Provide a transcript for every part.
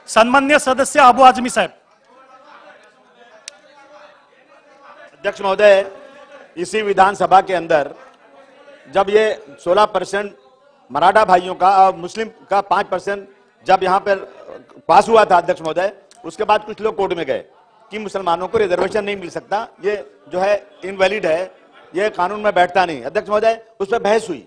सन्मान्य सदस्य अबू आजमी साहब। अध्यक्ष महोदय, इसी विधानसभा के अंदर जब ये 16% मराठा भाइयों का और मुस्लिम का 5% जब यहां पर पास हुआ था अध्यक्ष महोदय, उसके बाद कुछ लोग कोर्ट में गए कि मुसलमानों को रिजर्वेशन नहीं मिल सकता, ये जो है इनवैलिड है, ये कानून में बैठता नहीं। अध्यक्ष महोदय, उस पर बहस हुई।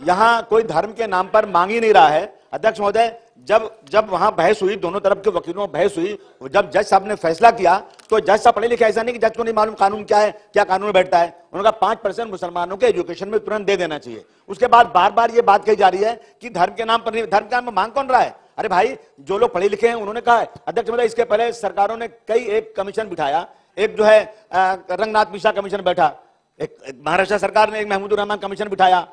यहां कोई धर्म के नाम पर मांग ही नहीं रहा है। अध्यक्ष महोदय, जब वहां बहस हुई, दोनों तरफ के वकीलों में बहस हुई, जब जज साहब ने फैसला किया तो जज साहब पढ़े लिखे, ऐसा नहीं कि जज को नहीं मालूम कानून क्या है, क्या कानून में बैठता है। उन्होंने कहा 5% मुसलमानों के एजुकेशन में तुरंत दे देना चाहिए। उसके बाद बार बार ये बात कही जा रही है कि धर्म के नाम पर नहीं, धर्म के नाम पर मांग कौन रहा है? अरे भाई, जो लोग पढ़े लिखे हैं उन्होंने कहा है। अध्यक्ष महोदय, इसके पहले सरकारों ने एक कमीशन बिठाया, एक जो है रंगनाथ मिश्रा कमीशन बैठा, एक महाराष्ट्र सरकार ने एक महमूदुर रहमान कमीशन बिठाया,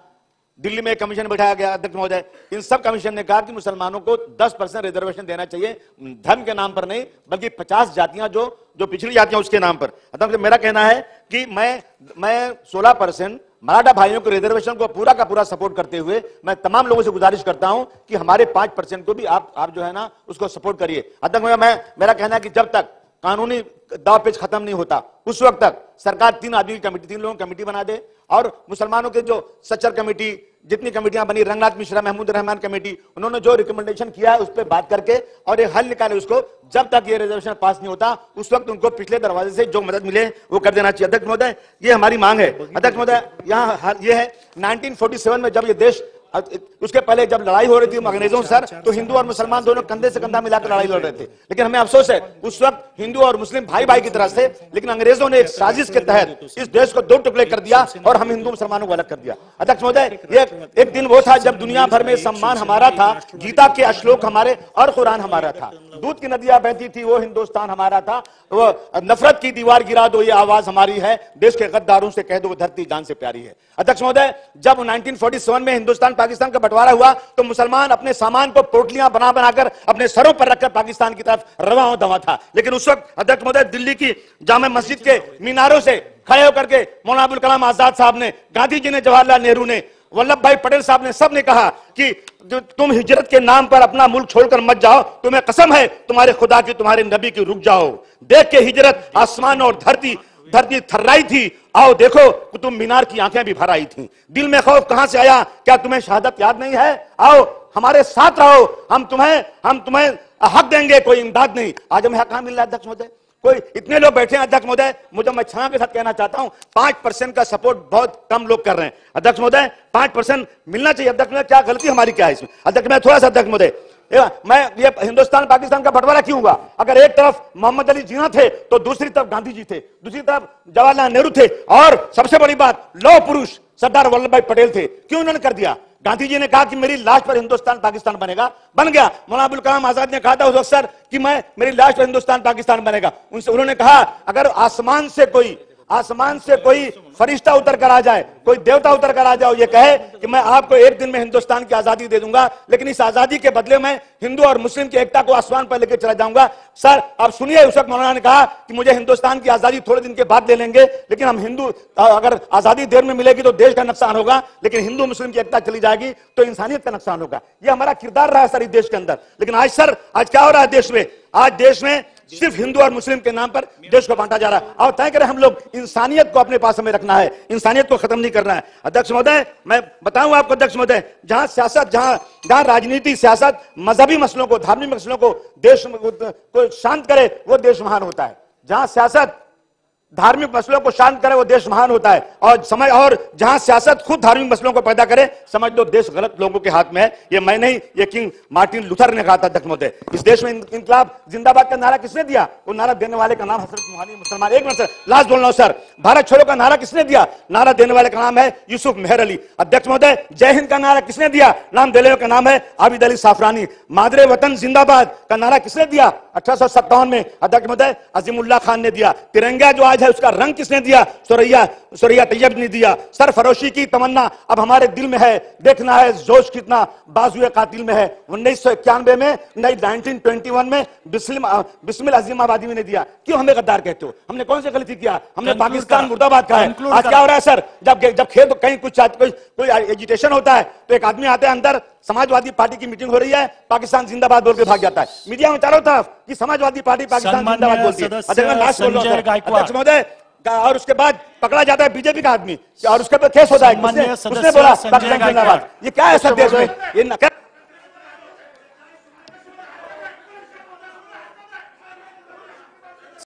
दिल्ली में एक कमीशन बिठाया गया। अध्यक्ष महोदय, इन सब कमीशन ने कहा कि मुसलमानों को 10% रिजर्वेशन देना चाहिए, धर्म के नाम पर नहीं, बल्कि 50 जातियां जो पिछड़ी जातियां उसके नाम पर। अध्यक्ष, मेरा कहना है कि मैं 16% मराठा भाइयों के रिजर्वेशन को पूरा का पूरा सपोर्ट करते हुए मैं तमाम लोगों से गुजारिश करता हूं कि हमारे 5% को भी आप जो है ना उसको सपोर्ट करिए। अध्यक्ष, मेरा कहना है कि जब तक कानूनी दाव पेच खत्म नहीं होता उस वक्त तक सरकार 3 आदमी की कमेटी, 3 लोगों की कमेटी बना दे और मुसलमानों के जो सच्चर कमेटी, जितनी कमेटियां बनी, रंगनाथ मिश्रा, महमूद रहमान कमेटी, उन्होंने जो रिकमेंडेशन किया है उस पर बात करके और एक हल निकाले उसको। जब तक ये रिजर्वेशन पास नहीं होता उस वक्त उनको पिछले दरवाजे से जो मदद मिले वो कर देना चाहिए। अध्यक्ष महोदय, ये हमारी मांग है। अध्यक्ष महोदय, यहाँ ये है 1947 में जब ये देश, उसके पहले जब लड़ाई हो रही थी अंग्रेजों सर, तो हिंदू और मुसलमान दोनों कंधे से कंधा मिलाकर लड़ाई लड़ रहे थे। लेकिन हमें अफसोस है उस वक्त हिंदू और मुस्लिम भाई भाई की तरह से, लेकिन अंग्रेजों ने एक साजिश के तहत इस देश को 2 टुकड़े कर दिया और हम हिंदू मुसलमानों को अलग कर दिया। अध्यक्ष महोदय, एक दिन वो था जब दुनिया भर में सम्मान हमारा था, गीता के श्लोक हमारे और कुरान हमारा था, दूध की नदियां बहती थी वो हिंदुस्तान हमारा था, वो नफरत की दीवार गिरा दो ये आवाज हमारी है, देश के गद्दारों से कह दो वो धरती जान से प्यारी है। अध्यक्ष महोदय, जब 1947 में हिंदुस्तान पाकिस्तान का बंटवारा हुआ तो मुसलमान अपने सामान को पोटलियां बना बनाकर अपने सरों पर रखकर पाकिस्तान की तरफ रवां दवा था। लेकिन उस वक्त अध्यक्ष महोदय, दिल्ली की जामे मस्जिद के मीनारों से खड़े होकर के मौलाना अबुल कलाम आजाद साहब ने, गांधी जी ने, जवाहरलाल नेहरू ने, वल्लभ भाई पटेल साहब ने, सब ने कहा कि तुम हिजरत के नाम पर अपना मुल्क छोड़कर मत जाओ, तुम्हें कसम है तुम्हारे खुदा की, तुम्हारे नबी की, रुक जाओ। देख के हिजरत आसमान और धरती थर्राई थी, आओ देखो कुतुब मीनार की आंखें भी भर आई थी। दिल में खौफ कहां से आया, क्या तुम्हें शहादत याद नहीं है? आओ हमारे साथ रहो, हम तुम्हें हक देंगे, कोई इमदाद नहीं। आज हमें हक कहां मिल रहा है अध्यक्ष महोदय? कोई इतने लोग बैठे हैं अध्यक्ष महोदय, मुझे मैं क्षमा के साथ कहना चाहता हूं 5% का सपोर्ट बहुत कम लोग कर रहे हैं। अध्यक्ष महोदय, 5% मिलना चाहिए। अध्यक्ष महोदय, क्या गलती हमारी क्या है इसमें? अध्यक्ष मैं थोड़ा सा, अध्यक्ष महोदय, मैं ये हिंदुस्तान पाकिस्तान का बंटवारा क्यों हुआ? अगर एक तरफ मोहम्मद अली जिन्ना थे तो दूसरी तरफ गांधी जी थे, दूसरी तरफ जवाहरलाल नेहरू थे और सबसे बड़ी बात लौह पुरुष सरदार वल्लभ भाई पटेल थे। क्यों उन्होंने कर दिया? गांधी जी ने कहा कि मेरी लाश पर हिंदुस्तान पाकिस्तान बनेगा, बन गया। मौलाना अबुल कलाम आजाद ने कहा था उस वक्त सर कि मेरी लाश पर हिंदुस्तान पाकिस्तान बनेगा। उन्होंने कहा अगर आसमान से कोई फरिश्ता उतर कर आ जाए, कोई देवता उतर कर आ जाओ, ये कहे कि मैं आपको एक दिन में हिंदुस्तान की आजादी दे दूंगा, लेकिन इस आजादी के बदले में हिंदू और मुस्लिम की एकता को आसमान पर लेकर चला जाऊंगा। सर आप सुनिए, उस वक्त मौलाना ने कहा कि मुझे हिंदुस्तान की आजादी थोड़े दिन के बाद ले लेंगे, लेकिन हम हिंदू, अगर आजादी देर में मिलेगी तो देश का नुकसान होगा, लेकिन हिंदू मुस्लिम की एकता चली जाएगी तो इंसानियत का नुकसान होगा। ये हमारा किरदार रहा है सर इस देश के अंदर। लेकिन आज सर, आज क्या हो रहा है देश में? आज देश में सिर्फ हिंदू और मुस्लिम के नाम पर देश को बांटा जा रहा है। और तय करें हम लोग, इंसानियत को अपने पास में रखना है, इंसानियत को खत्म नहीं करना है। अध्यक्ष महोदय, मैं बताऊं आपको अध्यक्ष महोदय, जहां सियासत, जहां राजनीति, सियासत मजहबी मसलों को, धार्मिक मसलों को, देश को शांत करे वो देश महान होता है। जहां सियासत धार्मिक मसलों को शांत करे वो देश महान होता है। और जहां सियासत खुद धार्मिक मसलों को पैदा करे, समझ लो देश गलत लोगों के हाथ में है। ये मैं नहीं, ये किंग मार्टिन लूथर ने कहा था अध्यक्ष महोदय। इस देश में इनकलाब जिंदाबाद का नारा किसने दिया? वो नारा देने वाले का नाम हजरत मोहम्मद मुसलमान। एक मिनट सर, लास्ट बोल रहा हूं सर। भारत छोड़ो का नारा किसने दिया? नारा देने वाले का नाम है यूसुफ मेहर अली। अध्यक्ष महोदय, जय हिंद का नारा किसने दिया? नाम देने का नाम है आबिद अली साफरानी। मादरे वतन जिंदाबाद का नारा किसने दिया? 1857 में अध्यक्ष महोदय अजीमुल्लाह खान ने दिया। तिरंगा जो आज है उसका रंग किसने दिया? सुरैया तैयब ने दिया। सरफरोशी की तमन्ना अब हमारे दिल में है, देखना है जोश कितना बाजुए कातिल में है। 1991 में, 1921 में बिस्मिल अजीम आबादी ने दिया। क्यों हमें गद्दार कहते हो? हमने कौन सी गलती किया? हमने पाकिस्तान मुर्दाबाद कहा है। आज क्या हो रहा है सर, जब खेल तो कहीं कोई एजिटेशन होता है तो एक आदमी आता है अंदर, समाजवादी पार्टी की मीटिंग हो रही है, पाकिस्तान जिंदाबाद बोल के भाग जाता है। मीडिया में चारों तरफ कि समाजवादी पार्टी पाकिस्तान जिंदाबाद बोलती है। अध्यक्ष महोदय, और उसके बाद पकड़ा जाता है बीजेपी का आदमी और उसके बाद केस होता है, उसने बोला पाकिस्तान जिंदाबाद। ये क्या है सर देश में? ये